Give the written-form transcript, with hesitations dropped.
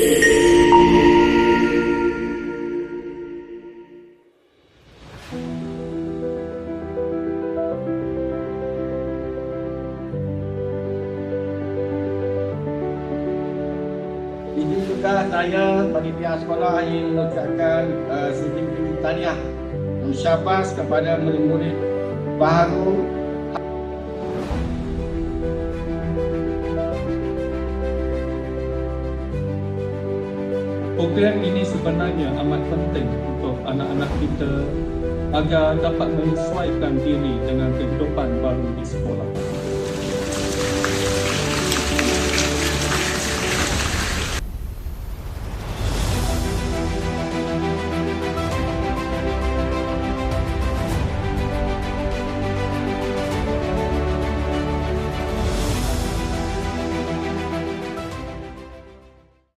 Ini juga saya bagi pihak sekolah ingin mengucapkan setinggi tahniah mensyabas kepada murid-murid baru. Program ini sebenarnya amat penting untuk anak-anak kita agar dapat menyesuaikan diri dengan kehidupan baru di sekolah.